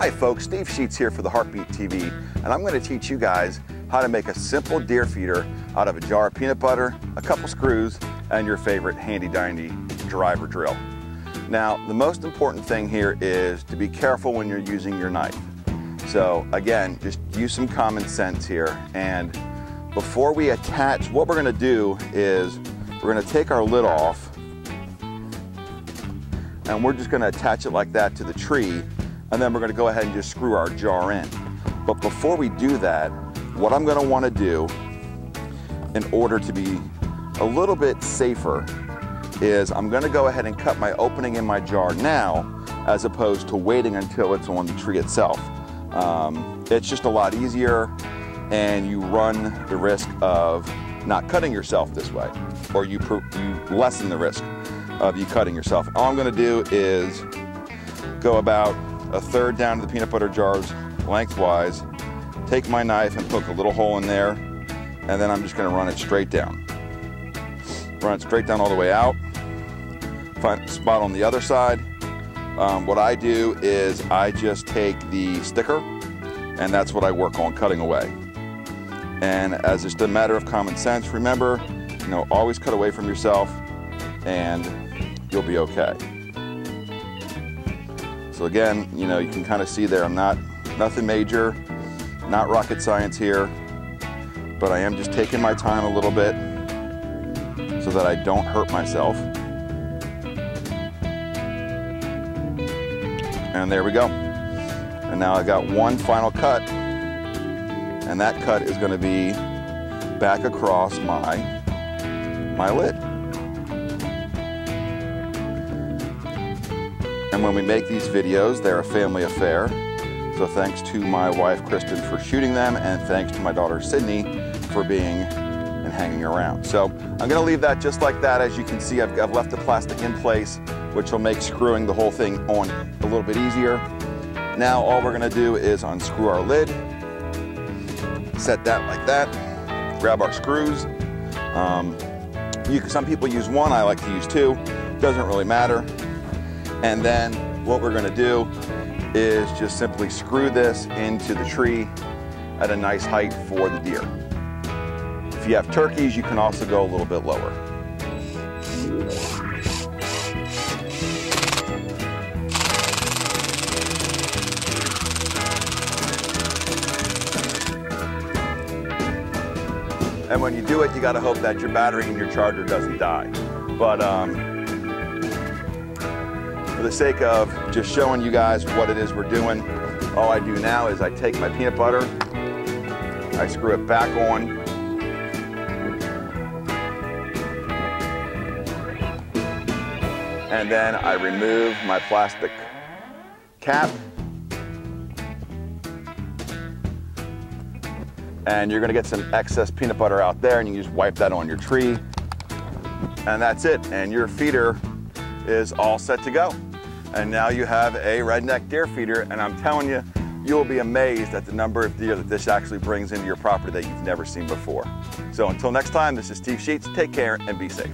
Hi folks, Steve Sheets here for the Heartbeat TV, and I'm going to teach you guys how to make a simple deer feeder out of a jar of peanut butter, a couple screws, and your favorite handy dandy driver drill. Now, the most important thing here is to be careful when you're using your knife. So again, just use some common sense here, and before we attach, what we're going to do is we're going to take our lid off and we're just going to attach it like that to the tree, and then we're going to go ahead and just screw our jar in. But before we do that, what I'm going to want to do in order to be a little bit safer is I'm going to go ahead and cut my opening in my jar now as opposed to waiting until it's on the tree itself. It's just a lot easier, and you run the risk of not cutting yourself this way, or you lessen the risk of you cutting yourself. All I'm going to do is go about a third down to the peanut butter jars lengthwise, take my knife and poke a little hole in there, and then I'm just going to run it straight down. Run it straight down all the way out. Find a spot on the other side. What I do is I just take the sticker, and that's what I work on cutting away. And as just a matter of common sense, remember, always cut away from yourself and you'll be okay. So again, you can kind of see there, I'm nothing major, not rocket science here, but I am just taking my time a little bit so that I don't hurt myself. And there we go. And now I've got one final cut, and that cut is going to be back across my lid. And when we make these videos, they're a family affair. So thanks to my wife, Kristen, for shooting them, and thanks to my daughter, Sydney, for being and hanging around. So I'm going to leave that just like that. As you can see, I've left the plastic in place, which will make screwing the whole thing on a little bit easier. Now all we're going to do is unscrew our lid, set that like that, grab our screws. Some people use one, I like to use two, doesn't really matter. And then what we're going to do is just simply screw this into the tree at a nice height for the deer. If you have turkeys, you can also go a little bit lower. And when you do it, you got to hope that your battery in your charger doesn't die. But for the sake of just showing you guys what it is we're doing, all I do now is I take my peanut butter, I screw it back on, and then I remove my plastic cap. And you're going to get some excess peanut butter out there, and you just wipe that on your tree, and that's it, and your feeder is all set to go. And now you have a Redneck Deer Feeder, and I'm telling you, you will be amazed at the number of deer that this actually brings into your property that you've never seen before. So until next time, this is Steve Sheets. Take care and be safe.